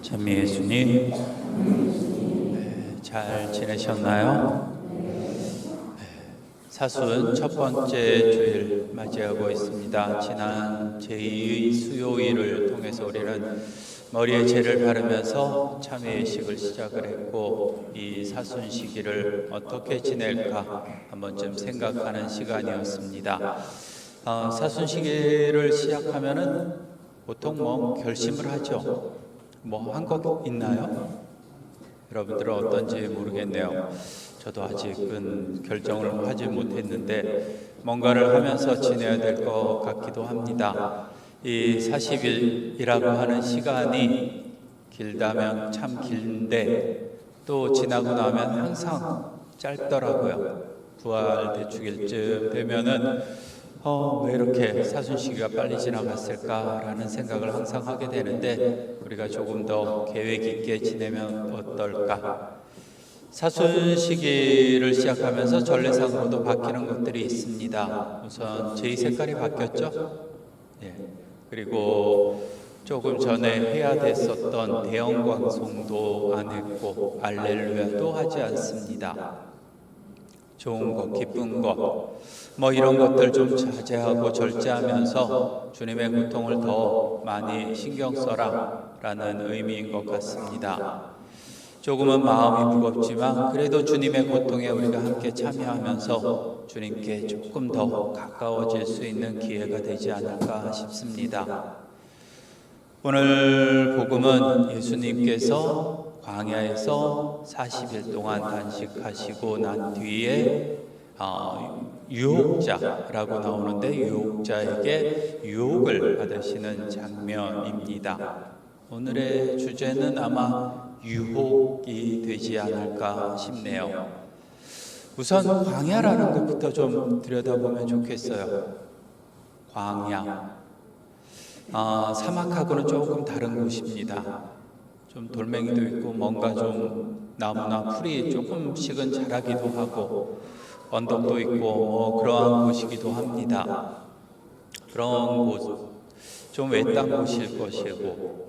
참 예수님, 잘 지내셨나요? 사순 첫 번째 주일 맞이하고 있습니다. 지난 제2의 수요일을 통해서 우리는 머리에 죄를 바르면서 참회의식을 시작을 했고, 이 사순 시기를 어떻게 지낼까 한 번쯤 생각하는 시간이었습니다. 사순 시기를 시작하면은 보통 결심을 하죠. 한 거 있나요? 여러분들은 어떤지 모르겠네요. 저도 아직은 결정을 하지 못했는데 뭔가를 하면서 지내야 될 것 같기도 합니다. 이 40일이라고 하는 시간이 길다면 참 길인데 또 지나고 나면 항상 짧더라고요. 부활 대축일쯤 되면은 왜 이렇게 사순 시기가 빨리 지나갔을까라는 생각을 항상 하게 되는데, 우리가 조금 더 계획 있게 지내면 어떨까? 사순 시기를 시작하면서 전례상으로도 바뀌는 것들이 있습니다. 우선 제2 색깔이 바뀌었죠? 예. 그리고 조금 전에 해야 됐었던 대형광송도 안 했고 알렐루야도 하지 않습니다. 좋은 것, 기쁜 것, 이런 것들 좀 자제하고 절제하면서 주님의 고통을 더 많이 신경 써라 라는 의미인 것 같습니다. 조금은 마음이 무겁지만 그래도 주님의 고통에 우리가 함께 참여하면서 주님께 조금 더 가까워질 수 있는 기회가 되지 않을까 싶습니다. 오늘 복음은 예수님께서 광야에서 40일 동안 단식하시고 난 뒤에 유혹자라고 나오는데, 유혹자에게 유혹을 받으시는 장면입니다. 오늘의 주제는 아마 유혹이 되지 않을까 싶네요. 우선 광야라는 것부터 좀 들여다보면 좋겠어요. 광야. 사막하고는 조금 다른 곳입니다. 좀 돌멩이도 있고 뭔가 좀 나무나 풀이 조금씩은 자라기도 하고 언덕도 있고 그러한 곳이기도 합니다. 그런 곳, 좀 외딴 곳일 것이고,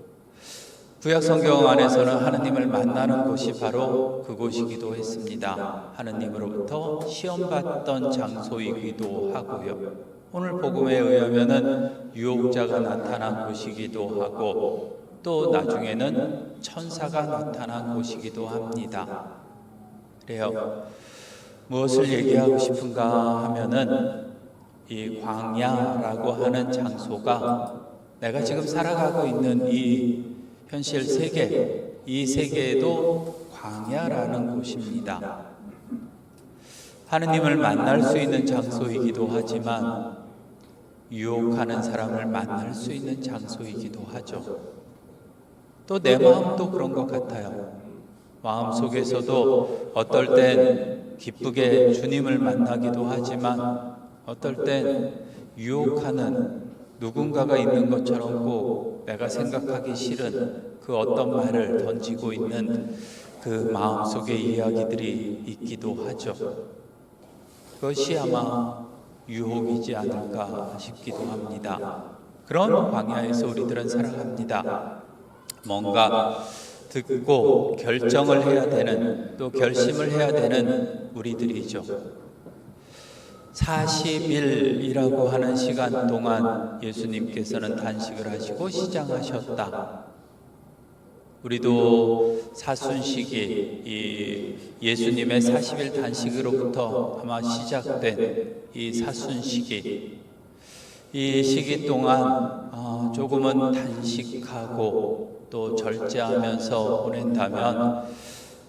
구약 성경 안에서는 하느님을 만나는 곳이 바로 그곳이기도 했습니다. 하느님으로부터 시험받던 장소이기도 하고요. 오늘 복음에 의하면은 유혹자가 나타난 곳이기도 하고, 또 나중에는 천사가 나타난 곳이기도 합니다. 그래요. 무엇을 얘기하고 싶은가 하면은, 이 광야라고 하는 장소가 내가 지금 살아가고 있는 이 현실 세계, 이 세계에도 광야라는 곳입니다. 하느님을 만날 수 있는 장소이기도 하지만 유혹하는 사람을 만날 수 있는 장소이기도 하죠. 또 내 마음도 그런 것 같아요. 마음속에서도 어떨 땐 기쁘게 주님을 만나기도 하지만 어떨 땐 유혹하는 누군가가 있는 것처럼 꼭 내가 생각하기 싫은 그 어떤 말을 던지고 있는 그 마음속의 이야기들이 있기도 하죠. 그것이 아마 유혹이지 않을까 싶기도 합니다. 그런 광야에서 우리들은 살아갑니다. 뭔가 듣고 결정을 해야 되는, 또 결심을 해야 되는 우리들이죠. 40일이라고 하는 시간 동안 예수님께서는 단식을 하시고 시장하셨다. 우리도 사순시기, 이 예수님의 40일 단식으로부터 아마 시작된 이 사순시기, 이 시기 동안 조금은 단식하고 또 절제하면서 보낸다면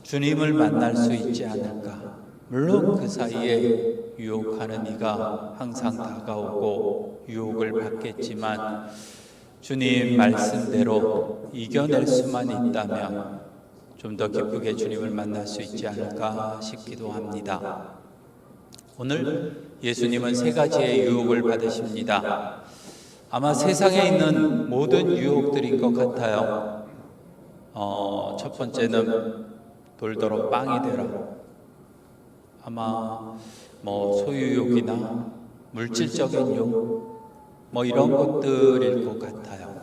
주님을 만날 수 있지 않을까. 물론 그 사이에 유혹하는 이가 항상 다가오고 유혹을 받겠지만 주님 말씀대로 이겨낼 수만 있다면 좀 더 기쁘게 주님을 만날 수 있지 않을까 싶기도 합니다. 오늘 예수님은 3가지의 유혹을 받으십니다. 아마 세상에 있는 모든 유혹들인 것 같아요. 첫 번째는 돌더러 빵이 되라. 아마 소유욕이나 물질적인 욕, 이런 것들일 것 같아요.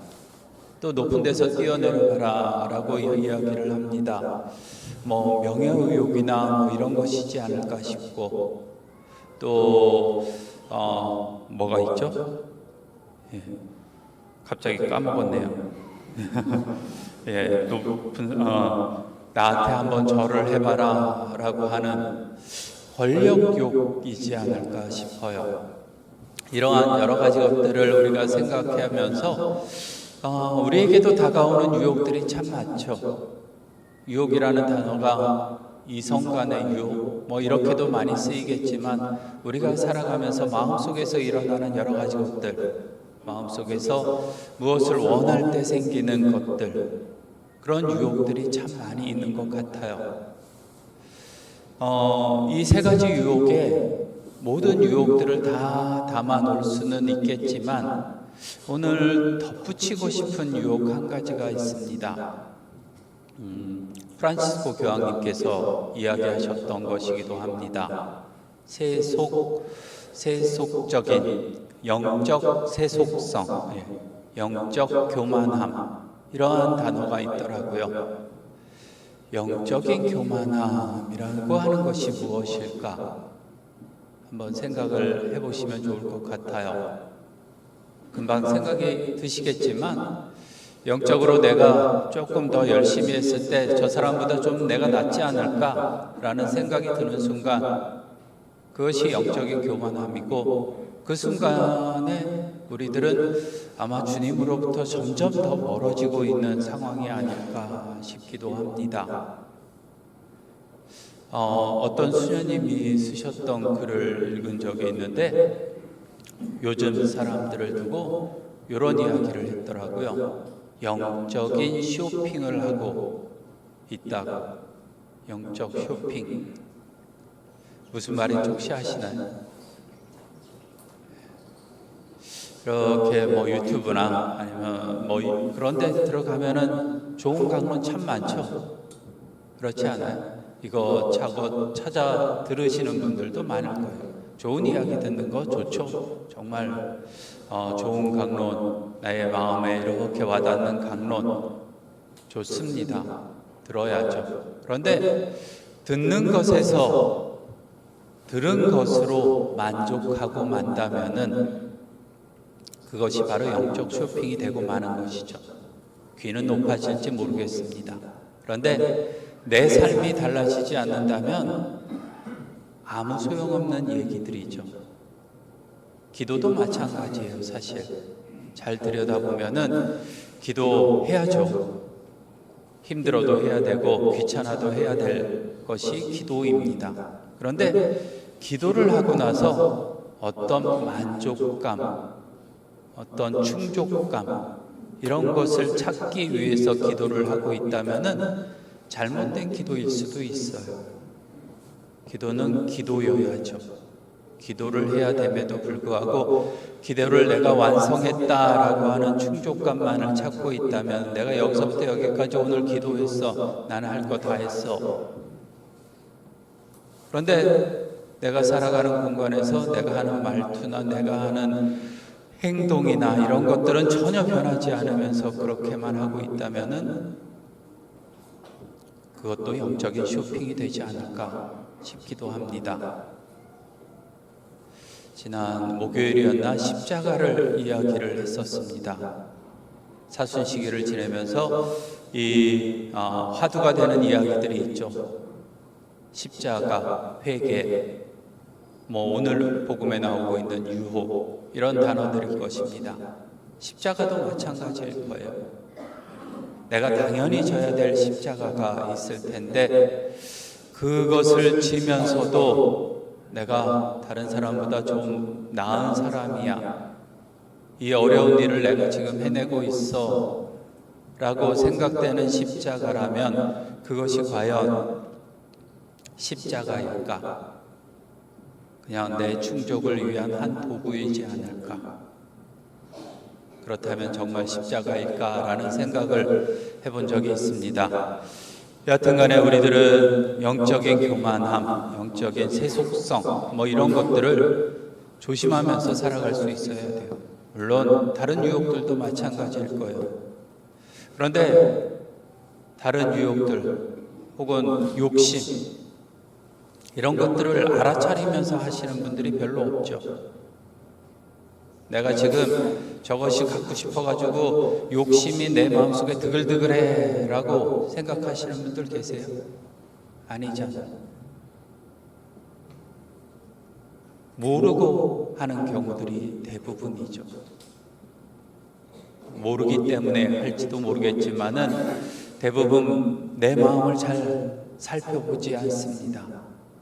또 높은 데서 뛰어내려가라 라고 이야기를 합니다. 뭐 명예의욕이나 뭐 이런 것이지 않을까 싶고, 또 뭐가 있죠? 예, 갑자기 까먹었네요. 예, 높은 나한테 한번 절을 해봐라 라고 하는 권력욕이지 않을까 싶어요. 이러한 여러 가지 것들을 우리가 생각하면서 우리에게도 다가오는 유혹들이 참 많죠. 유혹이라는 단어가 이성 간의 유혹, 뭐 이렇게도 많이 쓰이겠지만, 우리가 살아가면서 마음속에서 일어나는 여러 가지 것들, 마음속에서 무엇을 원할 때 생기는 것들, 그런 유혹들이 참 많이 있는 것 같아요. 이 세 가지 유혹에 모든 유혹들을 다 담아 놓을 수는 있겠지만, 오늘 덧붙이고 싶은 유혹 한 가지가 있습니다. 프란시스코 교황님께서 이야기하셨던 것이기도 합니다. 세속적인 영적 세속성, 영적 교만함, 이러한 단어가 있더라고요. 영적인 교만함이라고 하는 것이 무엇일까? 한번 생각을 해보시면 좋을 것 같아요. 금방 생각이 드시겠지만, 영적으로 내가 조금 더 열심히 했을 때 저 사람보다 좀 내가 낫지 않을까라는 생각이 드는 순간, 그것이 영적인 교만함이고, 그 순간에 우리들은 아마 주님으로부터 점점 더 멀어지고 있는 상황이 아닐까 싶기도 합니다. 어떤 수녀님이 쓰셨던 글을 읽은 적이 있는데, 요즘 사람들을 두고 이런 이야기를 했더라고요. 영적인 쇼핑을 하고 있다고. 영적 쇼핑. 무슨 말인지 혹시 아시나요? 이렇게 뭐 유튜브나 아니면 뭐 그런 데 들어가면은 좋은 강론 참 많죠. 그렇지 않아요? 이거 찾아 들으시는 분들도 많을 거예요. 좋은 이야기 듣는 거 좋죠. 정말 좋은 강론, 나의 마음에 이렇게 와닿는 강론 좋습니다. 들어야죠. 그런데 듣는 것에서 들은 것으로 만족하고 만다면은 그것이 바로 영적 쇼핑이 되고 마는 것이죠. 귀는 높아질지 모르겠습니다. 그런데 내 삶이 달라지지 않는다면 아무 소용없는 얘기들이죠. 기도도 마찬가지예요. 사실 잘 들여다보면은 기도해야죠. 힘들어도 해야 되고 귀찮아도 해야 될 것이 기도입니다. 그런데 기도를 하고 나서 어떤 만족감, 어떤 충족감, 이런 것을 찾기 위해서 기도를 하고 있다면은 잘못된 기도일 수도 있어요. 기도는 기도여야죠. 기도를 해야 됨에도 불구하고 기도를 내가 완성했다라고 하는 충족감만을 찾고 있다면, 내가 여기서부터 여기까지 오늘 기도했어, 나는 할 거 다 했어. 그런데 내가 살아가는 공간에서 내가 하는 말투나 내가 하는 행동이나 이런 것들은 전혀 변하지 않으면서 그렇게만 하고 있다면은 그것도 영적인 쇼핑이 되지 않을까 싶기도 합니다. 지난 목요일이었나 십자가를 이야기를 했었습니다. 사순시기를 지내면서 이 화두가 되는 이야기들이 있죠. 십자가, 회개, 뭐 오늘 복음에 나오고 있는 유혹, 이런 단어들일 것입니다. 십자가도 마찬가지일 거예요. 내가 당연히 져야 될 십자가가 있을 텐데, 그것을 지면서도 내가 다른 사람보다 좀 나은 사람이야, 이 어려운 일을 내가 지금 해내고 있어 라고 생각되는 십자가라면 그것이 과연 십자가일까? 그냥 내 충족을 위한 한 도구이지 않을까? 그렇다면 정말 십자가일까라는 생각을 해본 적이 있습니다. 여하튼간에 우리들은 영적인 교만함, 영적인 세속성, 뭐 이런 것들을 조심하면서 살아갈 수 있어야 돼요. 물론 다른 유혹들도 마찬가지일 거예요. 그런데 다른 유혹들 혹은 욕심 이런 것들을 알아차리면서 하시는 분들이 별로 없죠. 내가 지금 저것이 갖고 싶어가지고 욕심이 내 마음속에 드글드글해 라고 생각하시는 분들 계세요? 아니잖아요. 모르고 하는 경우들이 대부분이죠. 모르기 때문에 할지도 모르겠지만은 대부분 내 마음을 잘 살펴보지 않습니다.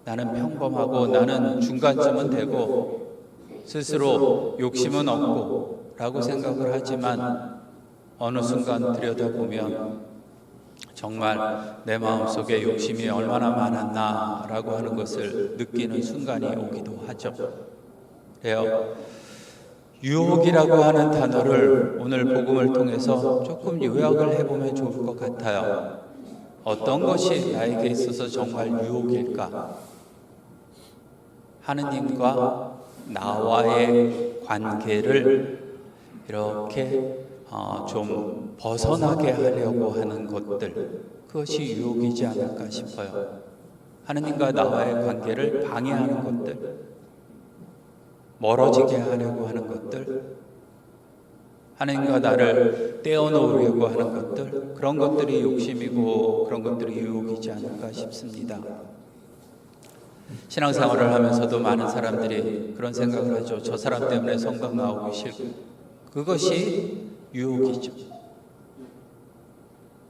나는 평범하고 나는 중간쯤은 되고 스스로 욕심은 없고 라고 생각을 하지만 어느 순간 들여다보면 정말 내 마음속에 욕심이 얼마나 많았나 라고 하는 것을 느끼는 순간이 오기도 하죠. 그래요. 유혹이라고 하는 단어를 오늘 복음을 통해서 조금 요약을 해보면 좋을 것 같아요. 어떤 것이 나에게 있어서 정말 유혹일까? 하느님과 나와의 관계를 이렇게 좀 벗어나게 하려고 하는 것들, 그것이 유혹이지 않을까 싶어요. 하느님과 나와의 관계를 방해하는 것들, 멀어지게 하려고 하는 것들, 하느님과 나를 떼어놓으려고 하는 것들, 그런 것들이 욕심이고 그런 것들이 유혹이지 않을까 싶습니다. 신앙생활을 하면서도 많은 사람들이 그런 생각을 하죠. 저 사람 때문에 성당 나오기 싫고, 그것이 유혹이죠.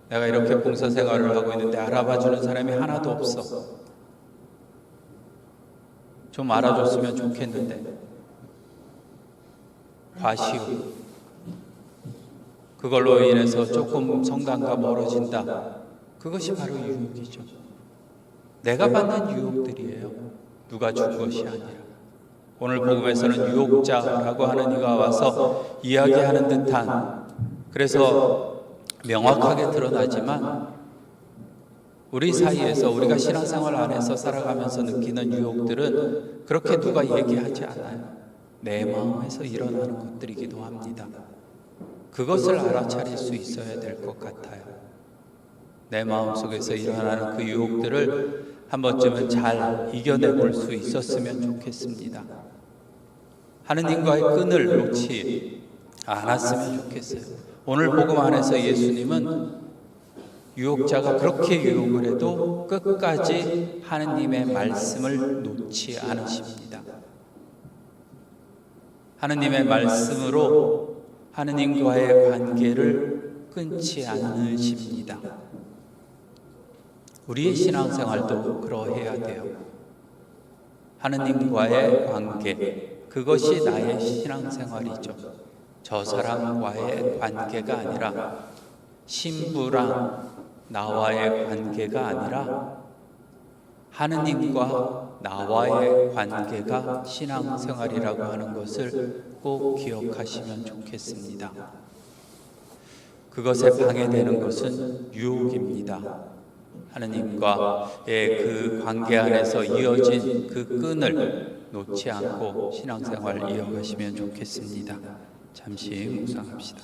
내가 이렇게 봉사생활을 하고 있는데 알아봐주는 사람이 하나도 없어. 좀 알아줬으면 좋겠는데. 과시욕. 그걸로 인해서 조금 성당과 멀어진다. 그것이 바로 유혹이죠. 내가 받는 유혹들이에요. 누가 준 것이 아니라. 오늘 복음에서는 유혹자라고 하는 이가 와서 이야기하는 듯한, 그래서 명확하게 드러나지만 우리 사이에서 우리가 신앙생활 안에서 살아가면서 느끼는 유혹들은 그렇게 누가 얘기하지 않아요. 내 마음에서 일어나는 것들이기도 합니다. 그것을 알아차릴 수 있어야 될 것 같아요. 내 마음속에서 일어나는 그 유혹들을 한 번쯤은 잘 이겨내볼 수 있었으면 좋겠습니다. 하느님과의 끈을 놓지 않았으면 좋겠어요. 오늘 복음 안에서 예수님은 유혹자가 그렇게 유혹을 해도 끝까지 하느님의 말씀을 놓지 않으십니다. 하느님의 말씀으로 하느님과의 관계를 끊지 않으십니다. 우리의 신앙생활도 그러해야 돼요. 하느님과의 관계, 그것이 나의 신앙생활이죠. 저 사람과의 관계가 아니라, 신부랑 나와의 관계가 아니라 하느님과 나와의 관계가 신앙생활이라고 하는 것을 꼭 기억하시면 좋겠습니다. 그것에 방해되는 것은 유혹입니다. 하느님과의 그 관계 안에서 이어진 그 끈을 놓지 않고 신앙생활 이어가시면 좋겠습니다. 잠시 묵상합시다.